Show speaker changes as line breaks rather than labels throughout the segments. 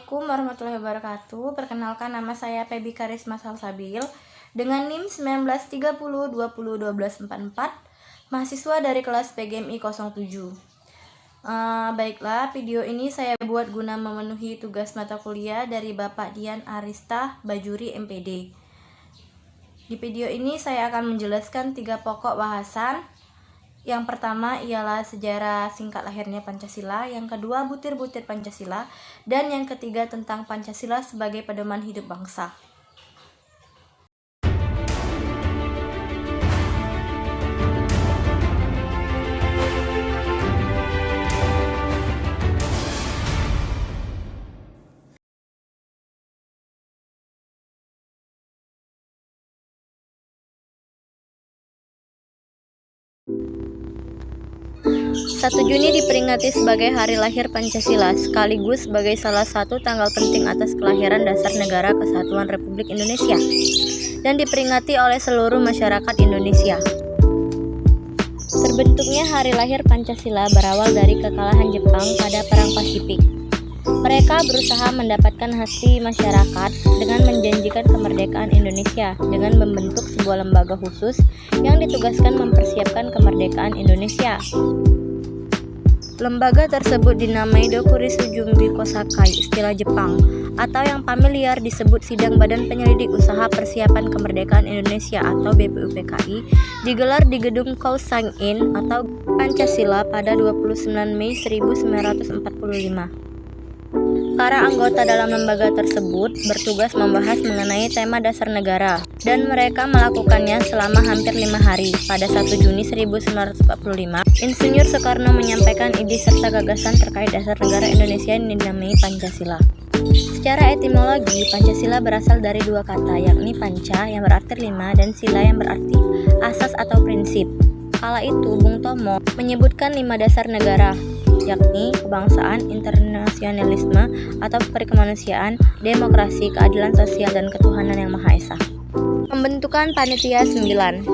Assalamualaikum warahmatullahi wabarakatuh. Perkenalkan, nama saya Febi Karisma Salsabil dengan NIM 1930201244, mahasiswa dari kelas PGMI 07. Baiklah, video ini saya buat guna memenuhi tugas mata kuliah dari Bapak Dian Arista Bajuri MPD. Di video ini saya akan menjelaskan 3 pokok bahasan. Yang pertama ialah sejarah singkat lahirnya Pancasila, yang kedua butir-butir Pancasila, dan yang ketiga tentang Pancasila sebagai pedoman hidup bangsa. Satu Juni diperingati sebagai Hari Lahir Pancasila, sekaligus sebagai salah satu tanggal penting atas kelahiran dasar Negara Kesatuan Republik Indonesia, dan diperingati oleh seluruh masyarakat Indonesia. Terbentuknya Hari Lahir Pancasila berawal dari kekalahan Jepang pada Perang Pasifik. Mereka berusaha mendapatkan hati masyarakat dengan menjanjikan kemerdekaan Indonesia dengan membentuk sebuah lembaga khusus yang ditugaskan mempersiapkan kemerdekaan Indonesia. Lembaga tersebut dinamai Dokuritsu Jumbi Kosakai, istilah Jepang, atau yang familiar disebut Sidang Badan Penyelidik Usaha Persiapan Kemerdekaan Indonesia atau BPUPKI, digelar di Gedung Kaohsiung atau Pancasila pada 29 Mei 1945. Para anggota dalam lembaga tersebut bertugas membahas mengenai tema dasar negara, dan mereka melakukannya selama hampir 5 hari. Pada 1 Juni 1945, Insinyur Soekarno menyampaikan ide serta gagasan terkait dasar negara Indonesia yang dinamai Pancasila. Secara etimologi, Pancasila berasal dari 2 kata, yakni panca yang berarti 5 dan sila yang berarti asas atau prinsip. Kala itu, Bung Tomo menyebutkan 5 dasar negara, yakni kebangsaan, internasionalisme atau perikemanusiaan, demokrasi, keadilan sosial, dan ketuhanan yang Maha Esa. Pembentukan Panitia 9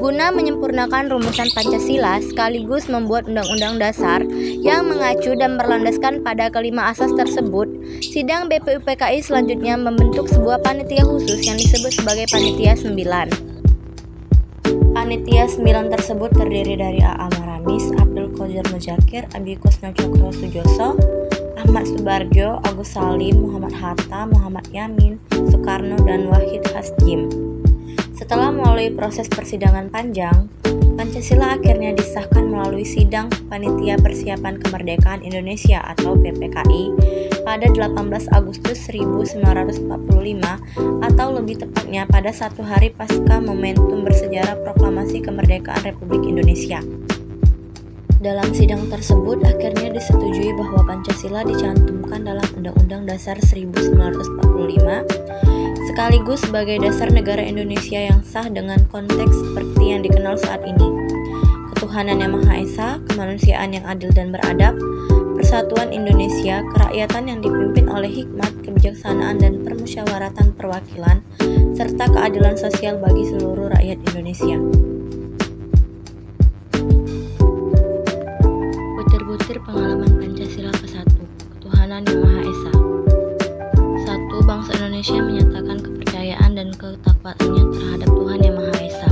guna menyempurnakan rumusan Pancasila sekaligus membuat undang-undang dasar yang mengacu dan berlandaskan pada kelima asas tersebut. Sidang BPUPKI selanjutnya membentuk sebuah panitia khusus yang disebut sebagai Panitia 9. Panitia 9 tersebut terdiri dari A.A. Maramis, Abdul Qadir Muzakir, Abi Kusno Cokro Sujoso, Ahmad Subarjo, Agus Salim, Muhammad Hatta, Muhammad Yamin, Soekarno, dan Wahid Hasjim. Setelah melalui proses persidangan panjang, Pancasila akhirnya disahkan melalui Sidang Panitia Persiapan Kemerdekaan Indonesia atau PPKI pada 18 Agustus 1945 atau lebih tepatnya pada 1 hari pasca momentum bersejarah Proklamasi Kemerdekaan Republik Indonesia. Dalam sidang tersebut akhirnya disetujui bahwa Pancasila dicantumkan dalam Undang-Undang Dasar 1945 sekaligus sebagai dasar negara Indonesia yang sah dengan konteks seperti yang dikenal saat ini: ketuhanan yang Maha Esa, kemanusiaan yang adil dan beradab, persatuan Indonesia, kerakyatan yang dipimpin oleh hikmat, kebijaksanaan, dan permusyawaratan perwakilan, serta keadilan sosial bagi seluruh rakyat Indonesia. Butir-butir pengalaman Pancasila ke-1, ketuhanan yang Maha Esa. 1. Bangsa Indonesia menyatakan kepercayaan dan ketakwaannya terhadap Tuhan yang Maha Esa.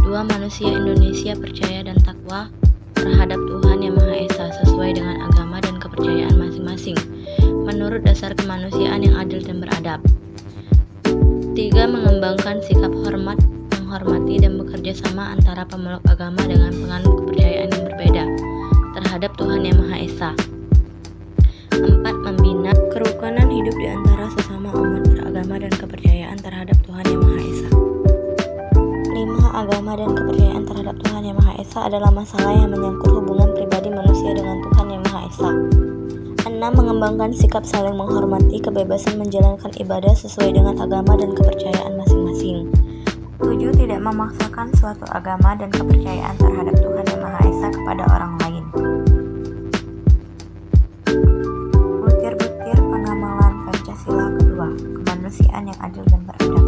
2. Manusia Indonesia percaya dan takwa terhadap Tuhan yang Maha Esa sesuai dengan agama dan kepercayaan masing-masing, menurut dasar kemanusiaan yang adil dan beradab. 3. Mengembangkan sikap hormat, menghormati, dan bekerja sama antara pemeluk agama dengan penganut kepercayaan yang berbeda terhadap Tuhan yang Maha Esa. 4. Membina kerukunan hidup di antara sesama umat beragama dan kepercayaan terhadap Tuhan yang Maha Esa. 5. Agama dan kepercayaan terhadap Tuhan yang Maha Esa adalah masalah yang menyangkut hubungan pribadi manusia dengan Tuhan yang Maha Esa. 6. Mengembangkan sikap saling menghormati, kebebasan menjalankan ibadah sesuai dengan agama dan kepercayaan masing-masing. 7. Tidak memaksakan suatu agama dan kepercayaan terhadap Tuhan yang Maha Esa kepada orang lain. Butir-butir pengamalan Pancasila kedua, kemanusiaan yang adil dan beradab.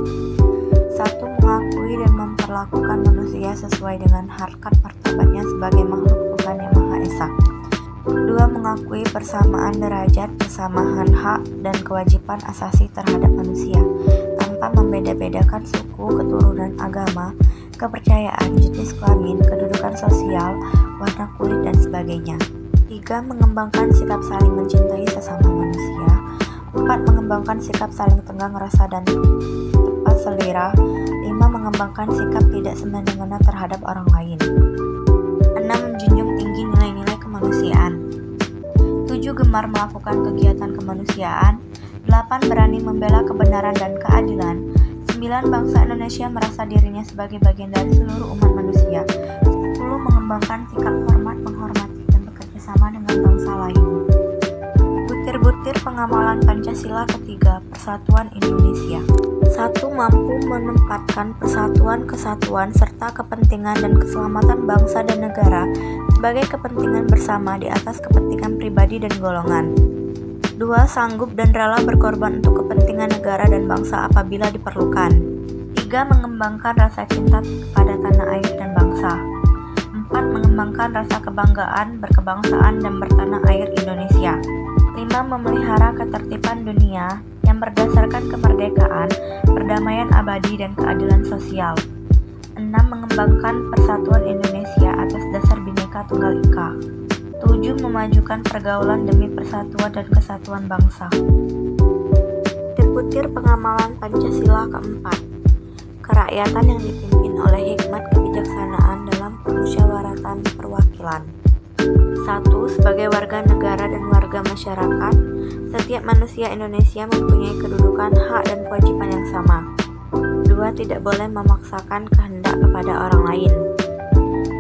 1. Mengakui dan memperlakukan manusia sesuai dengan harkat martabatnya sebagai makhluk Tuhan yang Maha Esa. 2. mengakui persamaan derajat, persamaan hak, dan kewajiban asasi terhadap manusia, tanpa membeda-bedakan suku, keturunan, agama, kepercayaan, jenis kelamin, kedudukan sosial, warna kulit, dan sebagainya. 3. Mengembangkan sikap saling mencintai sesama manusia. 4. Mengembangkan sikap saling tenggang rasa dan tepat selera. 5. Mengembangkan sikap tidak semena-mena terhadap orang lain. 6. Menjunjung tinggi nilai-nilai kemanusiaan. 7. Gemar melakukan kegiatan kemanusiaan. 8. Berani membela kebenaran dan keadilan. 9. Bangsa Indonesia merasa dirinya sebagai bagian dari seluruh umat manusia. 10. Mengembangkan sikap hormat, menghormati, dan bekerja sama dengan bangsa lain. Butir-butir pengamalan Pancasila ketiga, Persatuan Indonesia. 1. Mampu menempatkan persatuan, kesatuan, serta kepentingan dan keselamatan bangsa dan negara sebagai kepentingan bersama di atas kepentingan pribadi dan golongan. 2. Sanggup dan rela berkorban untuk kepentingan negara dan bangsa apabila diperlukan. 3. Mengembangkan rasa cinta kepada tanah air dan bangsa. 4. Mengembangkan rasa kebanggaan, berkebangsaan, dan bertanah air Indonesia. 5. Memelihara ketertiban dunia yang berdasarkan kemerdekaan, perdamaian abadi, dan keadilan sosial. 6. Mengembangkan persatuan Indonesia atas dasar Bhinneka Tunggal Ika. 7. Memajukan pergaulan demi persatuan dan kesatuan bangsa. Butir pengamalan Pancasila keempat. Kerakyatan yang dipimpin oleh hikmat kebijaksanaan dalam permusyawaratan perwakilan. 1. Sebagai warga negara dan warga masyarakat, setiap manusia Indonesia mempunyai kedudukan, hak, dan kewajiban yang sama. 2. Tidak boleh memaksakan kehendak kepada orang lain.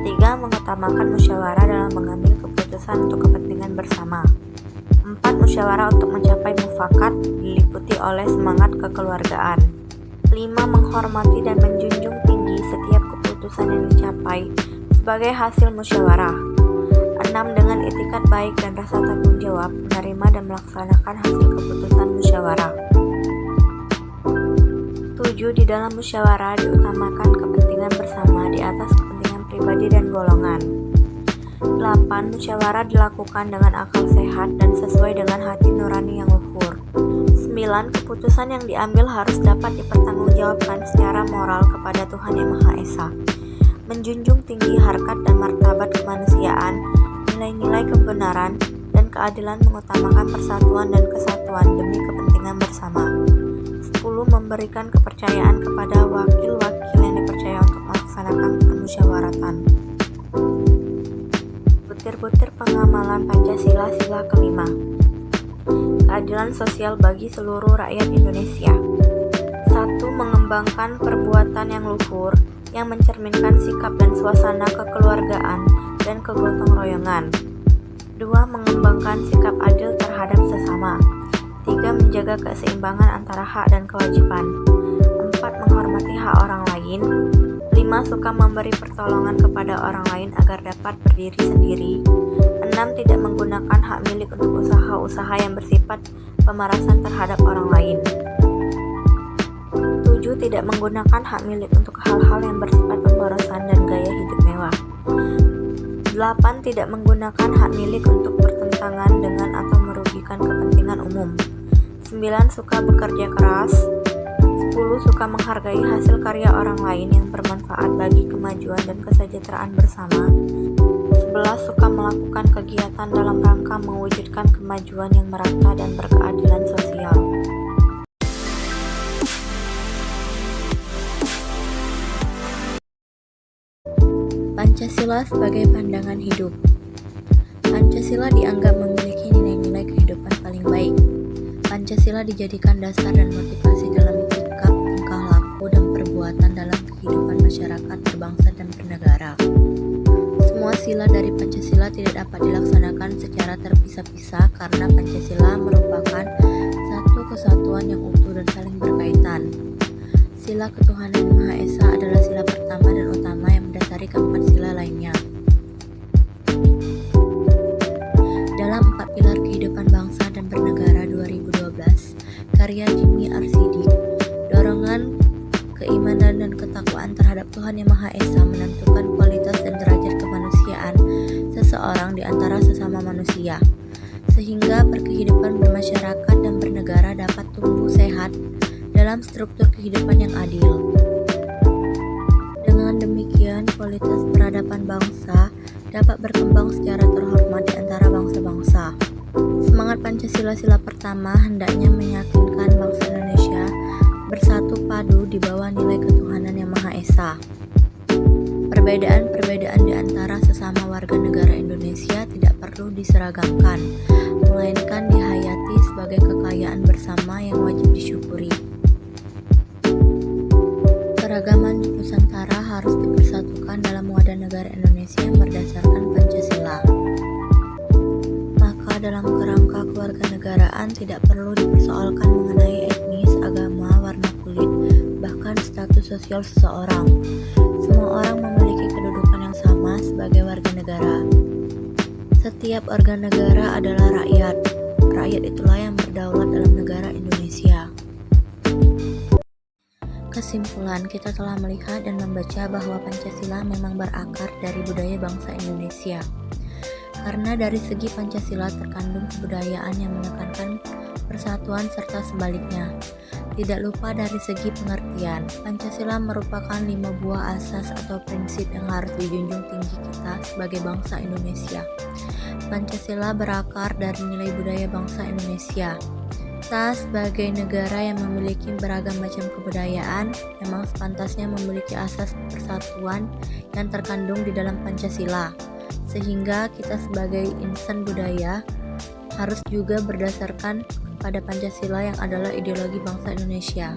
3. Mengutamakan musyawarah dalam mengambil keputusan untuk kepentingan bersama. 4. Musyawarah untuk mencapai mufakat diliputi oleh semangat kekeluargaan. 5. Menghormati dan menjunjung tinggi setiap keputusan yang dicapai sebagai hasil musyawarah. 6. Dengan itikat baik dan rasa tanggung jawab menerima dan melaksanakan hasil keputusan musyawarah. 7. Di dalam musyawarah diutamakan kepentingan bersama di atas kepentingan pribadi dan golongan. 8. Musyawarah dilakukan dengan akal sehat dan sesuai dengan hati nurani yang luhur. 9. Keputusan yang diambil harus dapat dipertanggungjawabkan secara moral kepada Tuhan Yang Maha Esa. Menjunjung tinggi harkat dan martabat kemanusiaan, nilai-nilai kebenaran dan keadilan, mengutamakan persatuan dan kesatuan demi kepentingan bersama. 10. Memberikan kepercayaan kepada wakil-wakil yang dipercaya untuk melaksanakan permusyawaratan. Butir-butir pengamalan Pancasila sila kelima. Keadilan sosial bagi seluruh rakyat Indonesia. 1. Mengembangkan perbuatan yang luhur yang mencerminkan sikap dan suasana kekeluargaan dan kegotong royongan. 2. Mengembangkan sikap adil terhadap sesama. 3. Menjaga keseimbangan antara hak dan kewajiban. 4. Menghormati hak orang lain. 5. Suka memberi pertolongan kepada orang lain agar dapat berdiri sendiri. 6. Tidak menggunakan hak milik untuk usaha-usaha yang bersifat pemerasan terhadap orang lain. 7. Tidak menggunakan hak milik untuk hal-hal yang bersifat pemborosan dan gaya hidup mewah. 8. Tidak menggunakan hak milik untuk bertentangan dengan atau merugikan kepentingan umum. 9. Suka bekerja keras. 10. Suka menghargai hasil karya orang lain yang bermanfaat bagi kemajuan dan kesejahteraan bersama. 11. Suka melakukan kegiatan dalam rangka mewujudkan kemajuan yang merata dan berkeadilan sosial. Pancasila sebagai pandangan hidup. Pancasila dianggap memiliki nilai-nilai kehidupan paling baik. Pancasila dijadikan dasar dan motivasi dalam sikap, tingkah laku, dan perbuatan dalam kehidupan masyarakat, berbangsa, dan bernegara. Semua sila dari Pancasila tidak dapat dilaksanakan secara terpisah-pisah karena Pancasila merupakan satu kesatuan yang utuh dan saling berkaitan. Sila ketuhanan Yang Maha Esa adalah sila pertama dan utama yang mendasari keempat sila lainnya. Dalam 4 pilar kehidupan bangsa dan bernegara 2012, karya Jimmy R. Siddiq, dorongan keimanan dan ketakwaan terhadap Tuhan Yang Maha Esa menentukan kualitas dan derajat kemanusiaan seseorang di antara sesama manusia. sehingga berkehidupan bermasyarakat dan bernegara dapat tumbuh sehat dalam struktur kehidupan yang adil. Dengan demikian, kualitas peradaban bangsa dapat berkembang secara terhormat di antara bangsa-bangsa. Semangat Pancasila sila pertama hendaknya meyakinkan bangsa Indonesia bersatu padu di bawah nilai ketuhanan yang Maha Esa. Perbedaan-perbedaan di antara sesama warga negara Indonesia tidak perlu diseragamkan, melainkan dihayati sebagai kekayaan bersama yang wajib disyukuri. Keragaman di Nusantara harus dipersatukan dalam wadah negara Indonesia yang berdasarkan Pancasila. Maka dalam kerangka kewarganegaraan tidak perlu dipersoalkan mengenai etnis, agama, warna kulit, bahkan status sosial seseorang. Semua orang memiliki kedudukan yang sama sebagai warga negara. Setiap warga negara adalah rakyat. Rakyat itulah yang berdaulat dalam negara Indonesia. Kesimpulan, kita telah melihat dan membaca bahwa Pancasila memang berakar dari budaya bangsa Indonesia. Karena dari segi Pancasila terkandung kebudayaan yang menekankan persatuan serta sebaliknya. Tidak lupa dari segi pengertian, Pancasila merupakan 5 buah asas atau prinsip yang harus dijunjung tinggi kita sebagai bangsa Indonesia. Pancasila berakar dari nilai budaya bangsa Indonesia. Kita sebagai negara yang memiliki beragam macam kebudayaan, memang sepantasnya memiliki asas persatuan yang terkandung di dalam Pancasila. Sehingga kita sebagai insan budaya harus juga berdasarkan pada Pancasila yang adalah ideologi bangsa Indonesia.